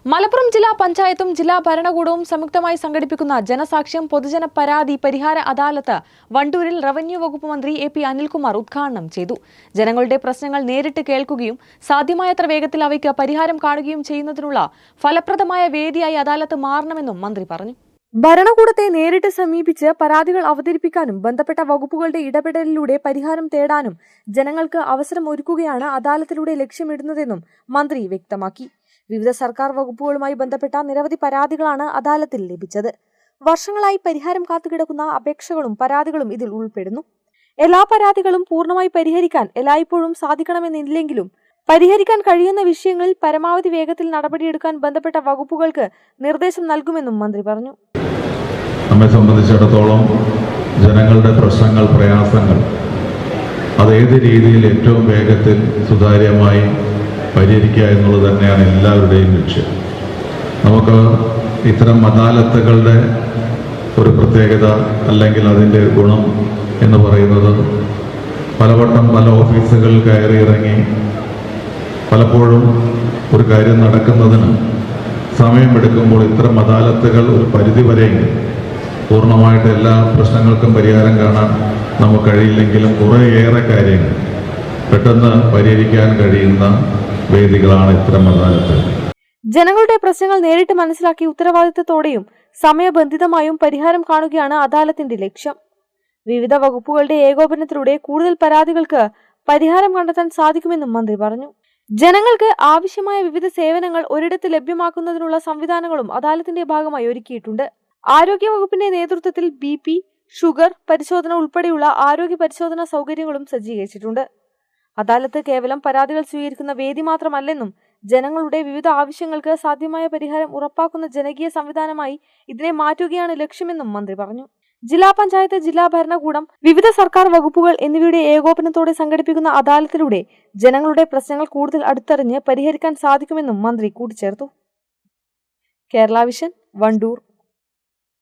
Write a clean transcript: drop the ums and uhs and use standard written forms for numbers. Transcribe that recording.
മലപ്പുറം ജില്ലാ പഞ്ചായത്തും ജില്ലാ ഭരണകൂടവും സംയുക്തമായി സംഘടിപ്പിക്കുന്ന ജനസാക്ഷ്യം പൊതുജന പരാതി പരിഹാര അദാലത്ത് വണ്ടൂരിൽ റവന്യൂ വകുപ്പ് മന്ത്രി എ.പി. അനിൽകുമാർ ഉദ്ഘാടനം ചെയ്തു. ജനങ്ങളുടെ പ്രശ്നങ്ങൾ നേരിട്ട് കേൾക്കുകയും സാധ്യമായത്ര വേഗത്തിൽ അവയ്ക്ക് പരിഹാരം കാണുകയും ചെയ്യുന്നതിനുള്ള ഫലപ്രദമായ വേദിയായി അദാലത്ത് മാറണമെന്നും മന്ത്രി പറഞ്ഞു. ഭരണകൂടത്തെ നേരിട്ട് സമീപിച്ച് പരാതികൾ അവതരിപ്പിക്കാനും ബന്ധപ്പെട്ട വകുപ്പുകളുടെ ഇടപെടലിലൂടെ പരിഹാരം തേടാനും ജനങ്ങൾക്ക് അവസരം ഒരുക്കുകയാണ് അദാലത്തിലൂടെ ലക്ഷ്യമിടുന്നതെന്നും മന്ത്രി വ്യക്തമാക്കി. വിവിധ സർക്കാർ വകുപ്പുകളുമായി ബന്ധപ്പെട്ട നിരവധി പരാതികളാണ് അദാലത്തിൽ ലഭിച്ചത്. വർഷങ്ങളായി പരിഹാരം കാത്തുകിടക്കുന്ന അപേക്ഷകളും പരാതികളും ഇതിൽ ഉൾപ്പെടുന്നു. എല്ലാ പരാതികളും പൂർണ്ണമായി പരിഹരിക്കാൻ എല്ലായ്പ്പോഴും സാധിക്കണമെന്നില്ലെങ്കിലും പരിഹരിക്കാൻ കഴിയുന്ന വിഷയങ്ങളിൽ പരമാവധി വേഗത്തിൽ നടപടിയെടുക്കാൻ ബന്ധപ്പെട്ട വകുപ്പുകൾക്ക് നിർദ്ദേശം നൽകുമെന്നും മന്ത്രി പറഞ്ഞു. നമ്മെ സംബന്ധിച്ചിടത്തോളം ജനങ്ങളുടെ പ്രശ്നങ്ങൾ, പ്രയാസങ്ങൾ അതേത് രീതിയിൽ ഏറ്റവും വേഗത്തിൽ സുതാര്യമായി പരിഹരിക്കുക എന്നുള്ളത് തന്നെയാണ് എല്ലാവരുടെയും ലക്ഷ്യം. നമുക്ക് ഇത്തരം അദാലത്തുകളുടെ ഒരു പ്രത്യേകത അല്ലെങ്കിൽ അതിൻ്റെ ഗുണം എന്ന് പറയുന്നത് പലവട്ടം പല ഓഫീസുകളിൽ കയറി ഇറങ്ങി പലപ്പോഴും ഒരു കാര്യം നടക്കുന്നതിന് സമയമെടുക്കുമ്പോൾ ഇത്തരം അദാലത്തുകൾ ഒരു പരിധിവരെയെങ്കിലും പൂർണ്ണമായിട്ട് എല്ലാ പ്രശ്നങ്ങൾക്കും പരിഹാരം കാണാൻ നമുക്ക് കഴിയില്ലെങ്കിലും കുറേയേറെ കാര്യങ്ങൾ പെട്ടെന്ന് പരിഹരിക്കാൻ കഴിയുന്ന വേദികളാണ് ഇത്തരം അദാലത്തുകൾ. ജനങ്ങളുടെ പ്രശ്നങ്ങൾ നേരിട്ട് മനസ്സിലാക്കി ഉത്തരവാദിത്തത്തോടെയും സമയബന്ധിതമായും പരിഹാരം കാണുകയാണ് അദാലത്തിന്റെ ലക്ഷ്യം. വിവിധ വകുപ്പുകളുടെ ഏകോപനത്തിലൂടെ കൂടുതൽ പരാതികൾക്ക് പരിഹാരം കണ്ടെത്താൻ സാധിക്കുമെന്നും മന്ത്രി പറഞ്ഞു. ജനങ്ങൾക്ക് ആവശ്യമായ വിവിധ സേവനങ്ങൾ ഒരിടത്ത് ലഭ്യമാക്കുന്നതിനുള്ള സംവിധാനങ്ങളും അദാലത്തിന്റെ ഭാഗമായി ഒരുക്കിയിട്ടുണ്ട്. ആരോഗ്യ വകുപ്പിന്റെ നേതൃത്വത്തിൽ BP, ഷുഗർ പരിശോധന ഉൾപ്പെടെയുള്ള ആരോഗ്യ പരിശോധനാ സൗകര്യങ്ങളും സജ്ജീകരിച്ചിട്ടുണ്ട്. അദാലത്ത് കേവലം പരാതികൾ സ്വീകരിക്കുന്ന വേദി മാത്രമല്ലെന്നും ജനങ്ങളുടെ വിവിധ ആവശ്യങ്ങൾക്ക് സാധ്യമായ പരിഹാരം ഉറപ്പാക്കുന്ന ജനകീയ സംവിധാനമായി ഇതിനെ മാറ്റുകയാണ് ലക്ഷ്യമെന്നും മന്ത്രി പറഞ്ഞു. ജില്ലാ പഞ്ചായത്ത്, ജില്ലാ ഭരണകൂടം, വിവിധ സർക്കാർ വകുപ്പുകൾ എന്നിവയുടെ ഏകോപനത്തോടെ സംഘടിപ്പിക്കുന്ന അദാലത്തിലൂടെ ജനങ്ങളുടെ പ്രശ്നങ്ങൾ കൂടുതൽ അടുത്തറിഞ്ഞ് പരിഹരിക്കാൻ സാധിക്കുമെന്നും മന്ത്രി കൂട്ടിച്ചേർത്തു. കേരള വിഷൻ, വണ്ടൂർ.